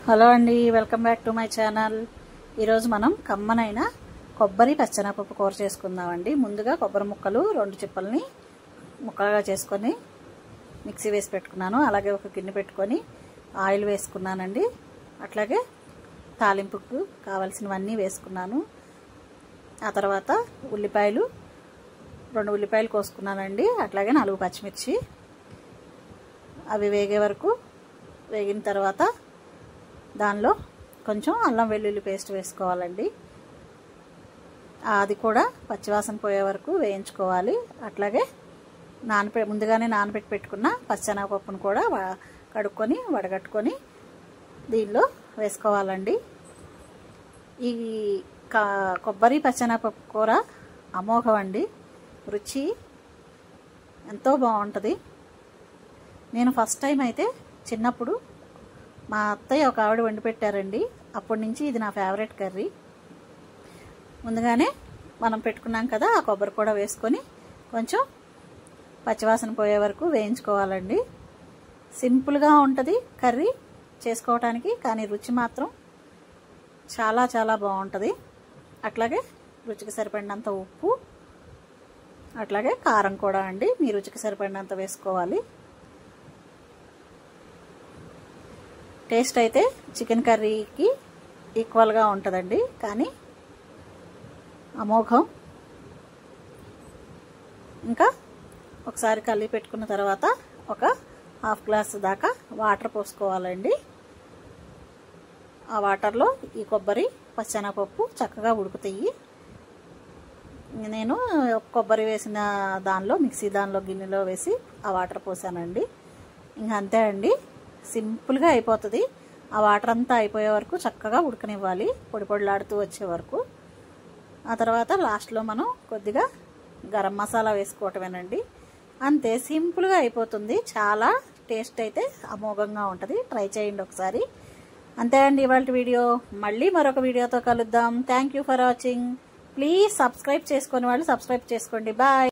Hello అండి, welcome back to my channel. ఈరోజు మనం కమ్మనైన కొబ్బరి పచ్చెనపప్పు కూర చేసుకుందామండి. ముందుగా కొబ్బరి ముక్కలు 2 చిప్పల్ని ముక్కలుగా చేసుకొని మిక్సీ వేసి పెట్టుకున్నాను. అలాగే ఒక గిన్నె పెట్టుకొని ఆయిల్ వేసుకున్నానండి. అట్లాగే తాలింపుకు కావాల్సినవన్నీ వేసుకున్నాను. ఆ తర్వాత ఉల్లిపాయలు 2 ఉల్లిపాయలు కోసుకున్నానండి. అట్లాగే 4 పచ్చిమిర్చి. అవి వేగే వరకు వేగిన తర్వాత దానిలో కొంచెం అల్లం వెల్లుల్లి పేస్ట్ వేసుకోవాలండి. అది కూడా పచ్చివాసన పోయే వరకు వేయించుకోవాలి. అట్లాగే ముందుగానే నానబెట్టి పెట్టుకున్న పచ్చెనగపప్పును కూడా కడుక్కొని వడగట్టుకొని దీనిలో వేసుకోవాలండి. ఈ కొబ్బరి పచ్చెనగపప్పు కూర అమోఘం అండి. రుచి ఎంతో బాగుంటుంది. నేను ఫస్ట్ టైం అయితే చిన్నప్పుడు మా అత్తయ్య ఒక ఆవిడ వండి పెట్టారండి. అప్పటి నుంచి ఇది నా ఫేవరెట్ కర్రీ. ముందుగానే మనం పెట్టుకున్నాం కదా, ఆ కొబ్బరి కూడా వేసుకొని కొంచెం పచ్చివాసన పోయే వరకు వేయించుకోవాలండి. సింపుల్గా ఉంటుంది కర్రీ చేసుకోవటానికి, కానీ రుచి మాత్రం చాలా చాలా బాగుంటుంది. అట్లాగే రుచికి సరిపడినంత ఉప్పు, అట్లాగే కారం కూడా అండి మీ రుచికి సరిపడినంత వేసుకోవాలి. టేస్ట్ అయితే చికెన్ కర్రీకి ఈక్వల్గా ఉంటుందండి, కానీ అమోఘం. ఇంకా ఒకసారి కలిపి పెట్టుకున్న తర్వాత ఒక ½ గ్లాస్ దాకా వాటర్ పోసుకోవాలండి. ఆ వాటర్లో ఈ కొబ్బరి పచ్చెనగపప్పు చక్కగా ఉడుకుతాయి. నేను కొబ్బరి వేసిన దానిలో దానిలో గిన్నెలో వేసి ఆ వాటర్ పోసానండి. ఇంకా అంతే అండి, సింపుల్గా అయిపోతుంది. ఆ వాటర్ అంతా అయిపోయే వరకు చక్కగా ఉడకనివ్వాలి, పొడి పొడిలాడుతూ వచ్చే వరకు. ఆ తర్వాత లాస్ట్లో మనం కొద్దిగా గరం మసాలా వేసుకోవటమేనండి. అంతే, సింపుల్గా అయిపోతుంది. చాలా టేస్ట్ అయితే అమోఘంగా ఉంటుంది. ట్రై చేయండి ఒకసారి. అంతే అండి ఇవాళ వీడియో. మళ్ళీ మరొక వీడియోతో కలుద్దాం. Thank you for watching. Please subscribe చేసుకునే వాళ్ళు సబ్స్క్రైబ్ చేసుకోండి. బాయ్.